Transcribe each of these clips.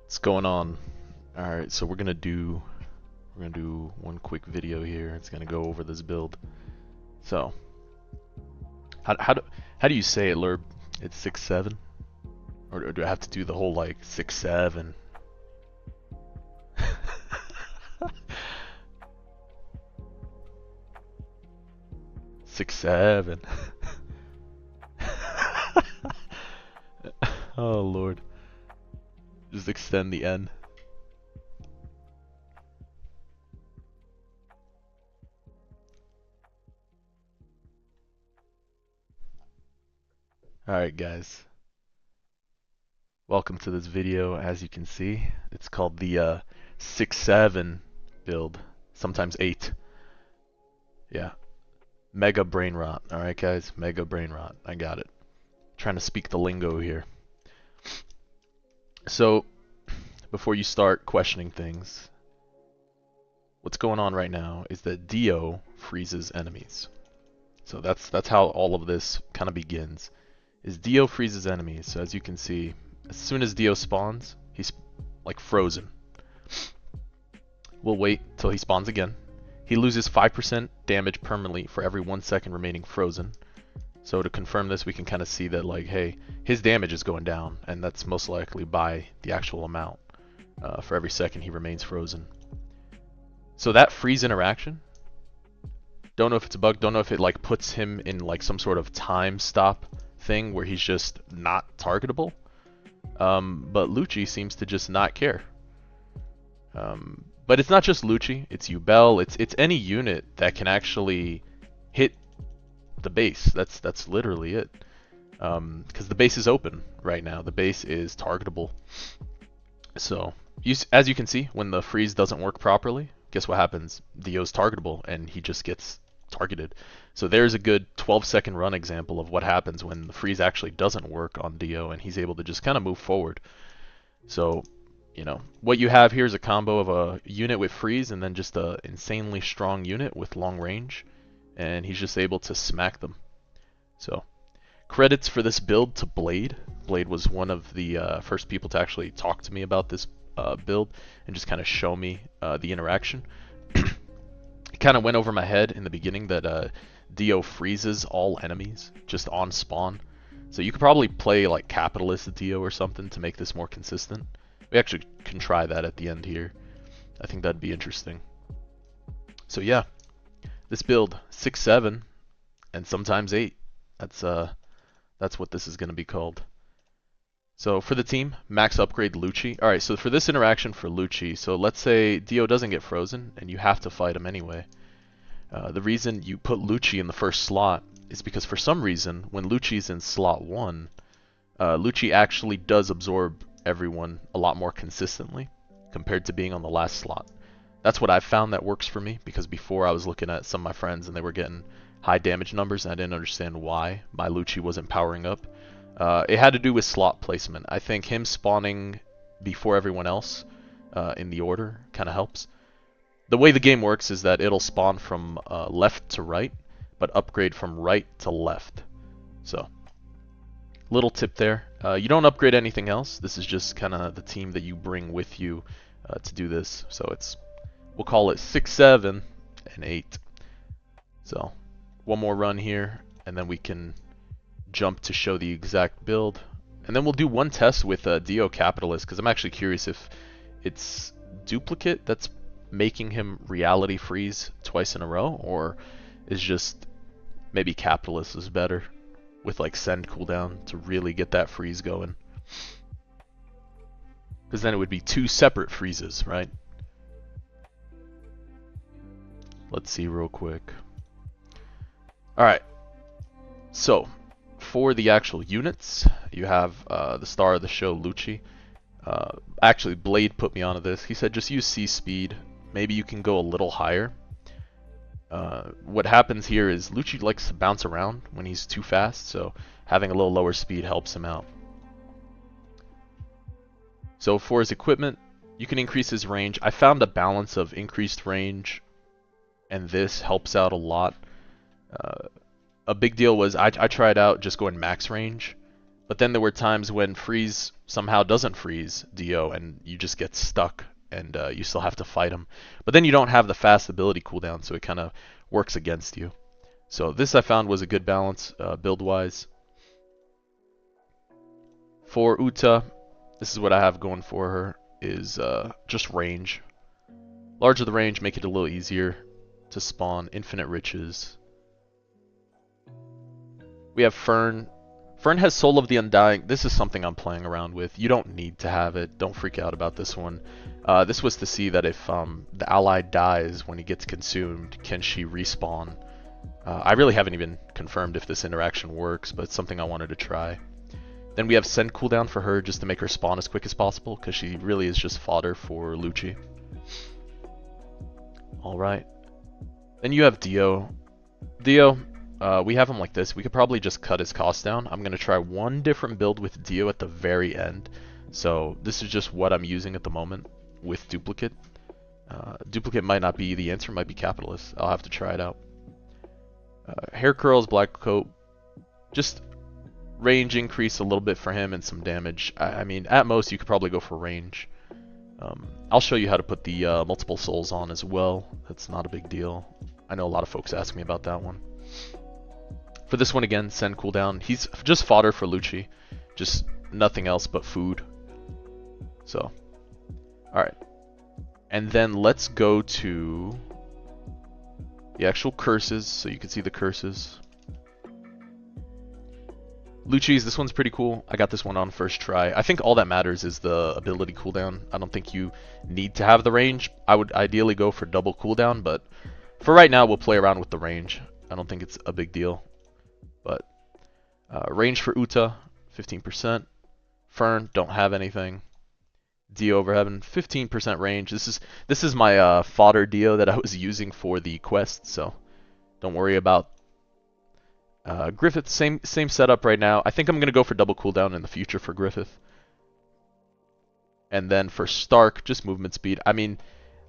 What's going on? Alright, so we're gonna do one quick video here. It's gonna go over this build. So how do you say it, Lurb? It's 6-7? Or do I have to do the whole like 6-7? 6-7. Oh Lord. Just extend the N. Alright guys, welcome to this video. As you can see, it's called the 6-7 build, sometimes 8. Yeah, mega brain rot. Alright guys, mega brain rot. I got it. Trying to speak the lingo here. So, before you start questioning things, what's going on right now is that Dio freezes enemies. So that's how all of this kind of begins. Is Dio freezes enemies. So as you can see, as soon as Dio spawns, he's like frozen. We'll wait till he spawns again. He loses 5% damage permanently for every 1 second remaining frozen. So to confirm this, we can kind of see that like, hey, his damage is going down, and that's most likely by the actual amount for every second he remains frozen. So that freeze interaction, don't know if it's a bug, don't know if it like puts him in like some sort of time stop thing where he's just not targetable. But Lucci seems to just not care. But it's not just Lucci, it's Ubel, it's any unit that can actually hit the base. That's literally it. Because the base is open right now. The base is targetable. So, as you can see, when the freeze doesn't work properly, guess what happens? Dio's targetable, and he just gets targeted. So there's a good 12-second run example of what happens when the freeze actually doesn't work on Dio, and he's able to just kind of move forward. So, you know, what you have here is a combo of a unit with freeze and then just a insanely strong unit with long range, and he's just able to smack them. So, credits for this build to Blade. Blade was one of the first people to actually talk to me about this build and just kind of show me the interaction. It kind of went over my head in the beginning that Dio freezes all enemies just on spawn. So you could probably play like Capitalist Dio or something to make this more consistent. We actually can try that at the end here. I think that'd be interesting. So yeah, this build 6-7 and sometimes 8. That's what this is going to be called. So for the team, max upgrade Lucci. Alright, so for this interaction for Lucci, so let's say Dio doesn't get frozen and you have to fight him anyway. The reason you put Lucci in the first slot is because for some reason, when Lucci's in slot 1, Lucci actually does absorb everyone a lot more consistently compared to being on the last slot. That's what I've found that works for me, because before I was looking at some of my friends and they were getting high damage numbers and I didn't understand why my Lucci wasn't powering up. It had to do with slot placement. I think him spawning before everyone else in the order kind of helps. The way the game works is that it'll spawn from left to right, but upgrade from right to left. So, little tip there. You don't upgrade anything else. This is just kind of the team that you bring with you to do this. So we'll call it 6-7 and 8. So, one more run here, and then we can jump to show the exact build. And then we'll do one test with Dio Capitalist, because I'm actually curious if it's duplicate that's making him reality freeze twice in a row, or is just maybe Capitalist is better with like send cooldown to really get that freeze going. Because then it would be 2 separate freezes, right? Let's see real quick. Alright, so for the actual units, you have the star of the show, Lucci. Actually, Blade put me onto this. He said just use C speed. Maybe you can go a little higher. What happens here is Lucci likes to bounce around when he's too fast, so having a little lower speed helps him out. So for his equipment, you can increase his range. I found a balance of increased range, and this helps out a lot. A big deal was I tried out just going max range, But then there were times when freeze somehow doesn't freeze Dio, and you just get stuck, and you still have to fight him. But then you don't have the fast ability cooldown, so it kind of works against you. So this I found was a good balance build-wise. For Uta, this is what I have going for her, is just range. Larger the range, make it a little easier to spawn. Infinite riches. We have Fern. Fern has Soul of the Undying. This is something I'm playing around with. You don't need to have it. Don't freak out about this one. This was to see that if the ally dies when he gets consumed, can she respawn? I really haven't even confirmed if this interaction works, but it's something I wanted to try. Then we have Send cooldown for her just to make her spawn as quick as possible, because she really is just fodder for Lucci. Alright. Then you have Dio. Dio, we have him like this. We could probably just cut his cost down. I'm going to try one different build with Dio at the very end. So this is just what I'm using at the moment with Duplicate. Duplicate might not be the answer, might be Capitalist. I'll have to try it out. Hair curls, black coat. Just range increase a little bit for him and some damage. I mean, at most you could probably go for range. I'll show you how to put the multiple souls on as well. That's not a big deal. I know a lot of folks ask me about that one. For this one again, Send cooldown. He's just fodder for Lucci. Just nothing else but food. So, alright. And then let's go to the actual curses, so you can see the curses. Lucci's, this one's pretty cool. I got this one on first try. I think all that matters is the ability cooldown. I don't think you need to have the range. I would ideally go for double cooldown, but for right now we'll play around with the range. I don't think it's a big deal. But range for Uta, 15%. Fern, don't have anything. Dio over heaven, 15% range. This is my fodder Dio that I was using for the quest, so don't worry about Griffith. Same setup right now. I think I'm gonna go for double cooldown in the future for Griffith. And then for Stark, just movement speed. I mean,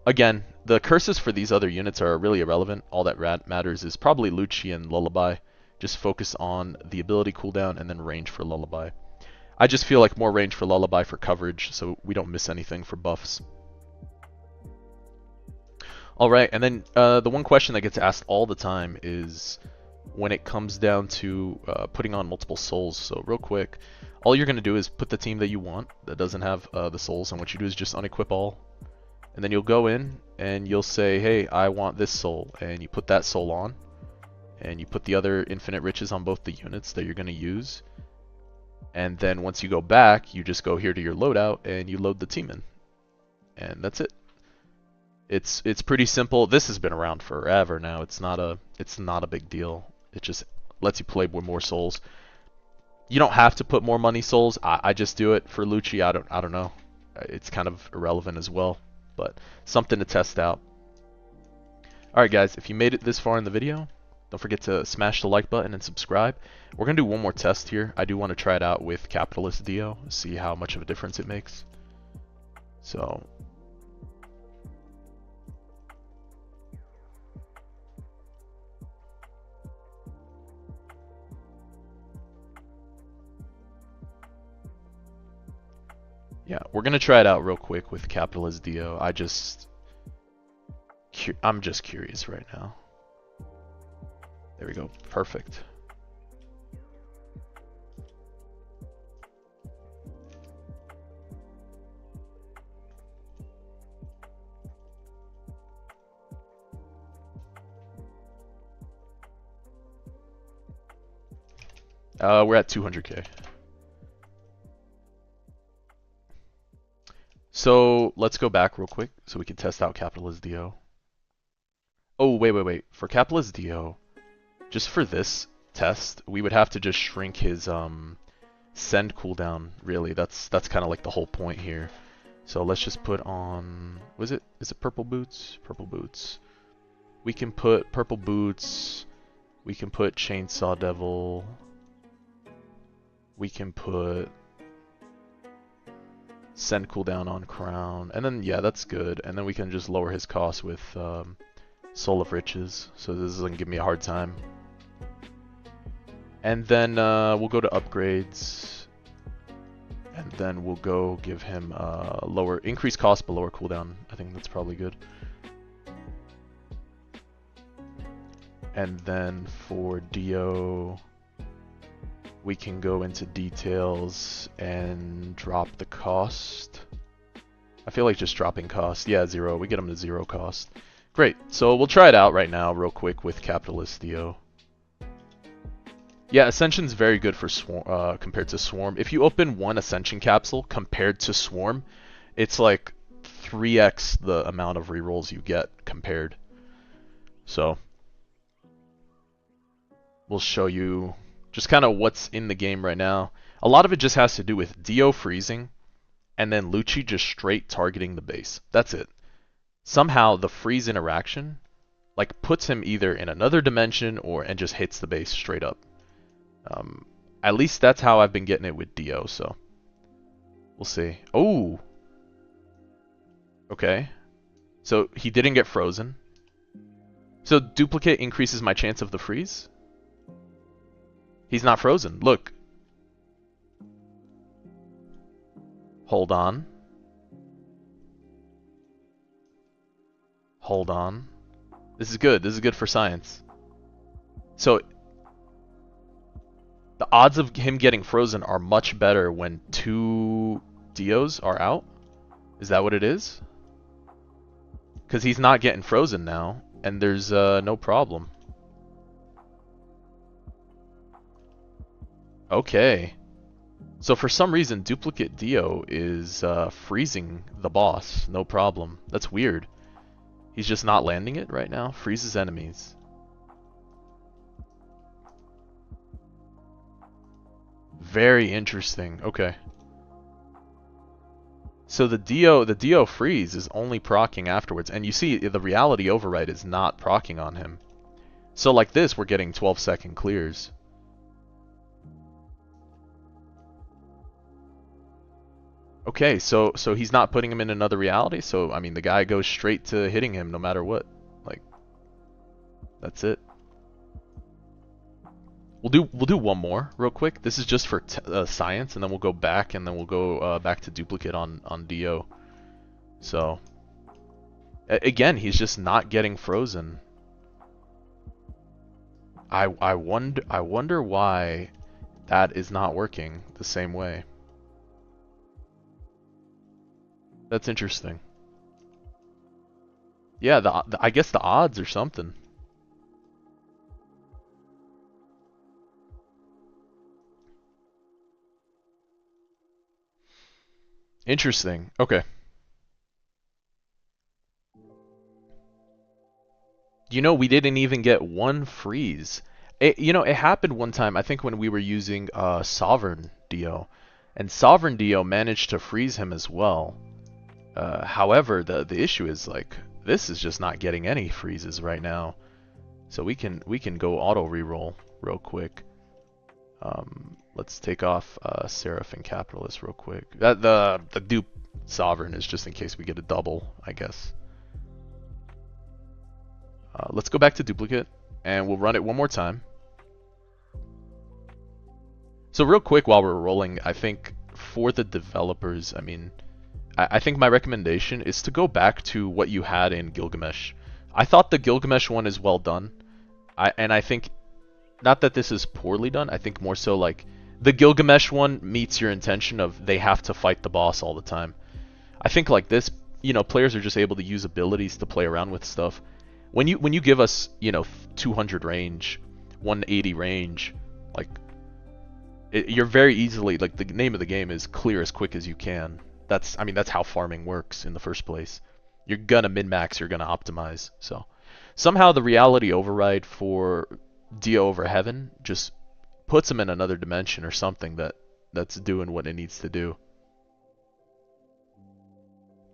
again, the curses for these other units are really irrelevant. All that matters is probably Lucci and Lullaby. Just focus on the ability cooldown and then range for Lullaby. I just feel like more range for Lullaby for coverage, so we don't miss anything for buffs. Alright, and then the one question that gets asked all the time is when it comes down to putting on multiple souls. So real quick, all you're going to do is put the team that you want that doesn't have the souls, and what you do is just unequip all. And then you'll go in and you'll say, hey, I want this soul, and you put that soul on. And you put the other infinite riches on both the units that you're going to use. And then once you go back, you just go here to your loadout and you load the team in. And that's it. It's pretty simple. This has been around forever now. It's not a big deal. It just lets you play with more souls. You don't have to put more money souls. I just do it for Lucci. I don't know. It's kind of irrelevant as well, but something to test out. Alright guys, if you made it this far in the video, don't forget to smash the like button and subscribe. We're going to do one more test here. I do want to try it out with Capitalist Dio, see how much of a difference it makes. So, yeah, we're going to try it out real quick with Capitalist Dio. I'm just curious right now. There we go. Perfect. We're at 200k. So let's go back real quick so we can test out Capitalist Dio. Oh, wait. For Capitalist Dio, just for this test, we would have to just shrink his send cooldown, really. That's kind of like the whole point here. So let's just put on, is it purple boots? Purple boots. We can put purple boots. We can put Chainsaw Devil. We can put send cooldown on crown. And then, yeah, that's good. And then we can just lower his cost with Soul of Riches. So this doesn't give me a hard time. And then we'll go to upgrades. And then we'll go give him lower increased cost but lower cooldown. I think that's probably good. And then for Dio, we can go into details and drop the cost. I feel like just dropping cost. Yeah, 0. We get him to 0 cost. Great. So we'll try it out right now real quick with Capitalist Dio. Yeah, Ascension's very good for Swarm, compared to Swarm. If you open one Ascension capsule compared to Swarm, it's like 3x the amount of rerolls you get compared. So we'll show you just kind of what's in the game right now. A lot of it just has to do with Dio freezing and then Lucci just straight targeting the base. That's it. Somehow the freeze interaction like puts him either in another dimension and just hits the base straight up. At least that's how I've been getting it with Dio, so we'll see. Oh, okay. So he didn't get frozen. So duplicate increases my chance of the freeze. He's not frozen. Look. Hold on. Hold on. This is good. This is good for science. So the odds of him getting frozen are much better when 2 Dios are out. Is that what it is? Because he's not getting frozen now, and there's no problem. Okay. So for some reason, duplicate Dio is freezing the boss, no problem. That's weird. He's just not landing it right now. Freezes enemies. Very interesting. Okay. So the Dio freeze is only proccing afterwards, and you see the reality override is not proccing on him. So like this, we're getting 12-second clears. Okay, so he's not putting him in another reality. So I mean, the guy goes straight to hitting him no matter what. Like, that's it. We'll do one more real quick. This is just for science, and then we'll go back, and then we'll go back to duplicate on Dio. So again, he's just not getting frozen. I wonder why that is not working the same way. That's interesting. Yeah, I guess the odds or something. Interesting. Okay. You know, we didn't even get one freeze. You know, it happened one time, I think when we were using Sovereign Dio. And Sovereign Dio managed to freeze him as well. However, the issue is, like, this is just not getting any freezes right now. So we can go auto reroll real quick. Let's take off Seraph and Capitalist real quick. The dupe Sovereign is just in case we get a double, I guess. Let's go back to duplicate, and we'll run it one more time. So real quick while we're rolling, I think for the developers, I mean, I think my recommendation is to go back to what you had in Gilgamesh. I thought the Gilgamesh one is well done. And I think, not that this is poorly done, I think more so like, the Gilgamesh one meets your intention of they have to fight the boss all the time. I think like this, you know, players are just able to use abilities to play around with stuff. When you give us, you know, 200 range, 180 range, like, you're very easily, like, the name of the game is clear as quick as you can. I mean, that's how farming works in the first place. You're gonna min-max, you're gonna optimize. So somehow the reality override for Dio over Heaven just puts him in another dimension or something that's doing what it needs to do.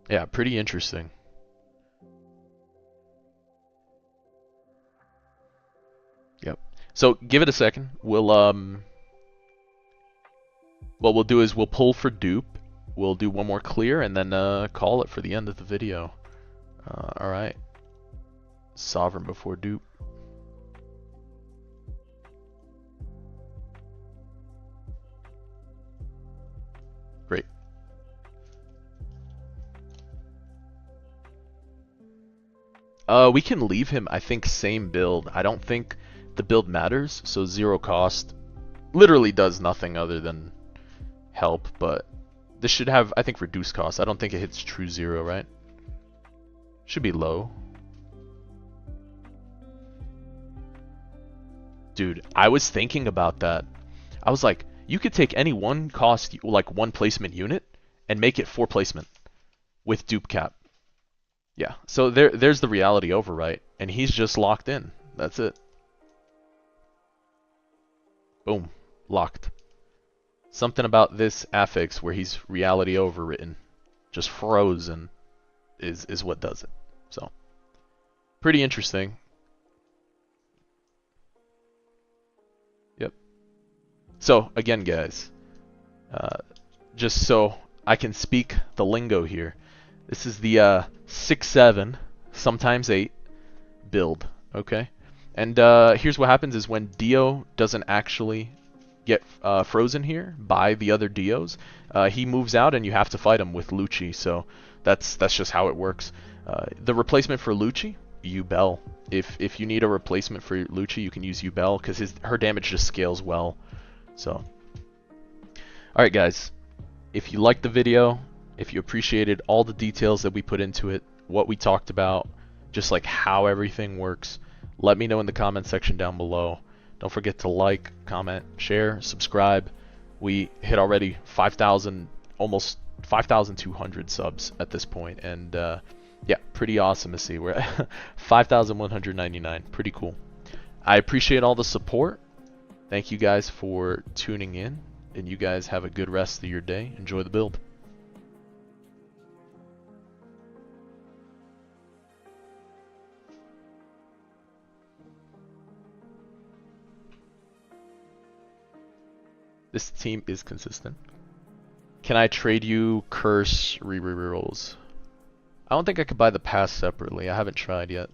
Yeah, pretty interesting. Yep. So give it a second. We'll what we'll do is we'll pull for dupe. We'll do one more clear and then call it for the end of the video. Alright. Sovereign before dupe. Great. We can leave him, I think, same build. I don't think the build matters, so 0 cost literally does nothing other than help, but this should have, I think, reduced cost. I don't think it hits true 0, right? Should be low. Dude, I was thinking about that. I was like, you could take any one cost, like one placement unit, and make it 4 placement with dupe cap. Yeah, so there's the reality overwrite, and he's just locked in. That's it. Boom, locked. Something about this affix where he's reality overwritten, just frozen, is what does it. So, pretty interesting. Yep. So again, guys, just so I can speak the lingo here, this is the 6-7, sometimes 8 build. Okay, and here's what happens is when Dio doesn't actually get frozen here by the other Dios, he moves out and you have to fight him with Lucci. So that's just how it works. The replacement for Lucci, Yubel. If you need a replacement for Lucci, you can use Yubel because her damage just scales well. So, alright guys, if you liked the video, if you appreciated all the details that we put into it, what we talked about, just like how everything works, let me know in the comment section down below. Don't forget to like, comment, share, subscribe. We hit already 5,000, almost 5,200 subs at this point, and yeah, pretty awesome to see. We're at 5,199. Pretty cool. I appreciate all the support. Thank you guys for tuning in, and you guys have a good rest of your day. Enjoy the build. This team is consistent. Can I trade you curse rerolls? I don't think I could buy the pass separately. I haven't tried yet.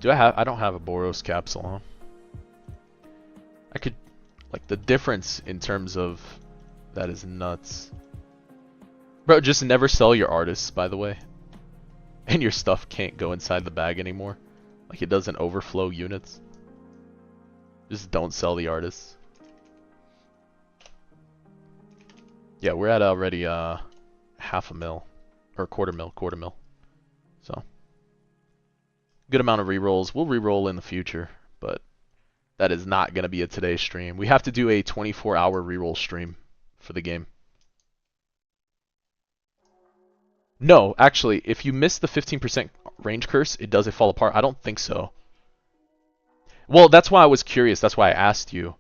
I don't have a Boros capsule, huh? I could, like, the difference in terms of that is nuts. Bro, just never sell your artists, by the way. And your stuff can't go inside the bag anymore. Like, it doesn't overflow units. Just don't sell the artists. Yeah, we're at already half a mil. Or quarter mil. So, good amount of rerolls. We'll reroll in the future, but that is not going to be a today's stream. We have to do a 24-hour reroll stream for the game. No, actually, if you miss the 15% range curse, does it fall apart? I don't think so. Well, that's why I was curious. That's why I asked you.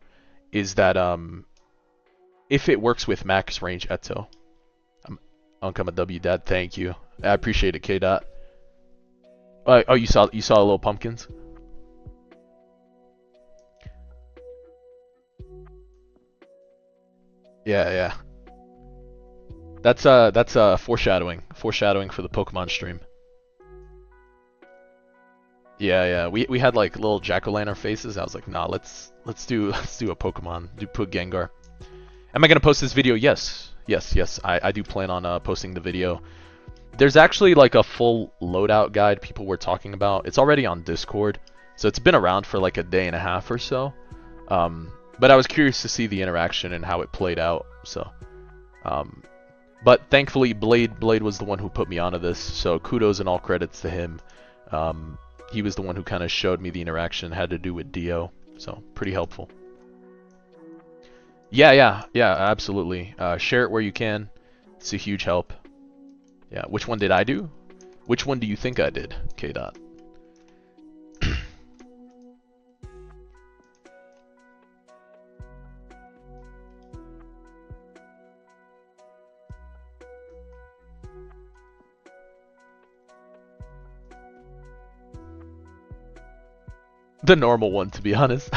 Is that if it works with max range Eto? I'm a W dad. Thank you. I appreciate it, K Dot. Oh, you saw little pumpkins. Yeah. That's foreshadowing for the Pokemon stream. Yeah. We had like little jack-o'-lantern faces. I was like, nah, let's do a Pokemon. Put Gengar. Am I gonna post this video? Yes. I do plan on posting the video. There's actually like a full loadout guide people were talking about. It's already on Discord, so it's been around for like a day and a half or so. But I was curious to see the interaction and how it played out. So, but thankfully Blade was the one who put me onto this. So kudos and all credits to him. He was the one who kind of showed me the interaction had to do with Dio. So pretty helpful. Yeah, absolutely. Share it where you can. It's a huge help. Yeah, which one did I do? Which one do you think I did, K-Dot? The normal one, to be honest.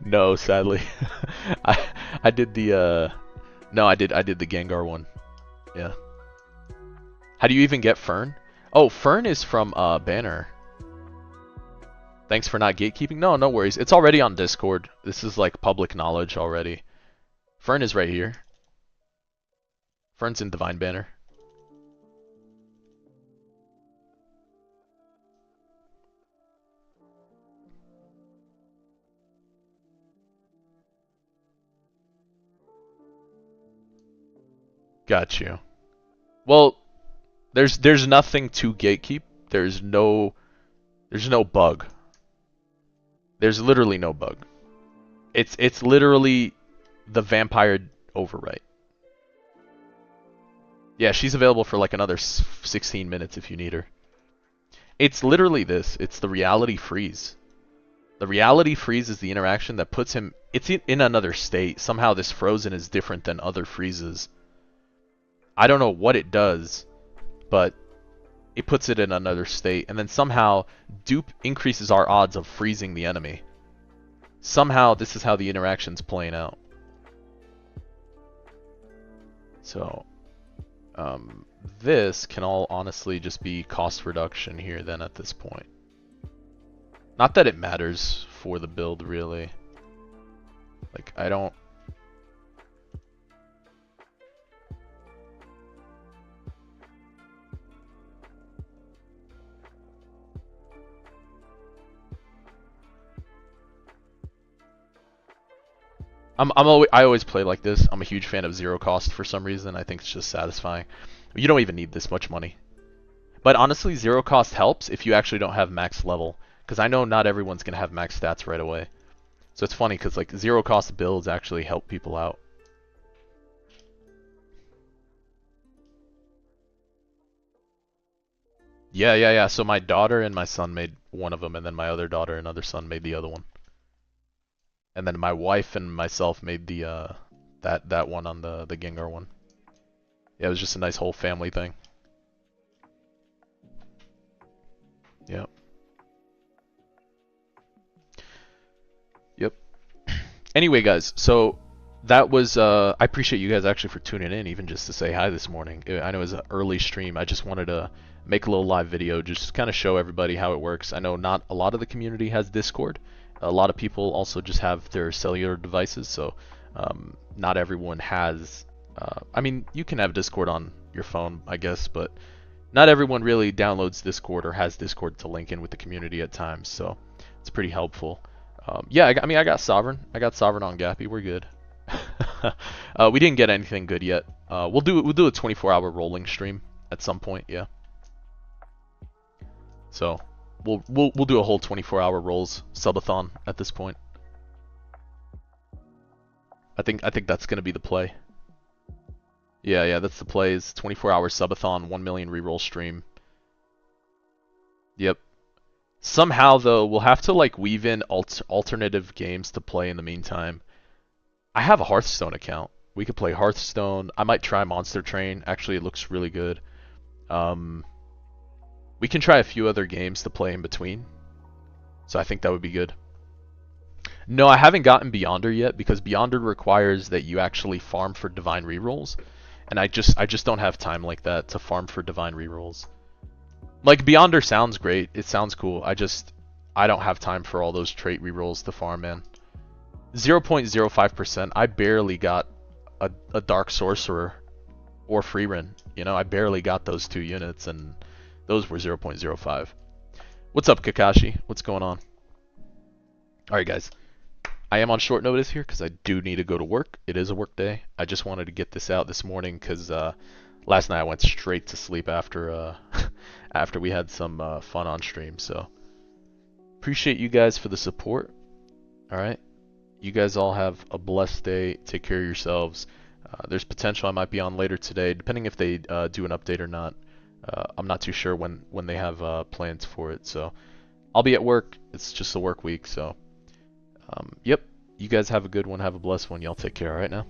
No, sadly. I did the no, I did the Gengar one. Yeah. How do you even get Fern? Oh, Fern is from Banner. Thanks for not gatekeeping. No, no worries. It's already on Discord. This is like public knowledge already. Fern is right here. Fern's in Divine Banner. Got you. Well, there's nothing to gatekeep. There's no bug. There's literally no bug. It's literally the vampire overwrite. Yeah, she's available for like another 16 minutes if you need her. It's literally this. It's the reality freeze. The reality freeze is the interaction that puts him... It's in another state. Somehow this frozen is different than other freezes. I don't know what it does, but it puts it in another state. And then somehow dupe increases our odds of freezing the enemy. Somehow this is how the interaction's playing out. So... this can all honestly just be cost reduction here then at this point. Not that it matters for the build really. Like I don't... I always play like this. I'm a huge fan of zero cost for some reason. I think it's just satisfying. You don't even need this much money. But honestly, zero cost helps if you actually don't have max level. Because I know not everyone's going to have max stats right away. So it's funny because like zero cost builds actually help people out. Yeah. So my daughter and my son made one of them, and then my other daughter and other son made the other one. And then my wife and myself made the that one on the Gengar one. Yeah, it was just a nice whole family thing. Yep. Yep. Anyway, guys, so that was I appreciate you guys actually for tuning in, even just to say hi this morning. I know it was an early stream. I just wanted to make a little live video, just kind of show everybody how it works. I know not a lot of the community has Discord. A lot of people also just have their cellular devices, so not everyone has... I mean, you can have Discord on your phone, I guess, but not everyone really downloads Discord or has Discord to link in with the community at times, so it's pretty helpful. Yeah, I mean, I got Sovereign. I got Sovereign on Gappy. We're good. We didn't get anything good yet. We'll do a 24-hour rolling stream at some point, yeah. So... We'll do a whole 24-hour rolls subathon at this point. I think that's gonna be the play. Yeah, that's the play. Is 24-hour subathon, 1 million reroll stream. Yep. Somehow though, we'll have to like weave in alternative games to play in the meantime. I have a Hearthstone account. We could play Hearthstone. I might try Monster Train. Actually, it looks really good. We can try a few other games to play in between. So I think that would be good. No, I haven't gotten Beyonder yet because Beyonder requires that you actually farm for divine rerolls. And I just don't have time like that to farm for divine rerolls. Like Beyonder sounds great. It sounds cool. I don't have time for all those trait rerolls to farm, man. 0.05%. I barely got a Dark Sorcerer or Freerin. You know, I barely got those 2 units and those were 0.05. What's up, Kakashi? What's going on? Alright, guys. I am on short notice here because I do need to go to work. It is a work day. I just wanted to get this out this morning because last night I went straight to sleep after after we had some fun on stream. So appreciate you guys for the support. Alright. You guys all have a blessed day. Take care of yourselves. There's potential I might be on later today, depending if they do an update or not. I'm not too sure when they have plans for it, so I'll be at work. It's just a work week, so yep. You guys have a good one. Have a blessed one. Y'all take care. All right now.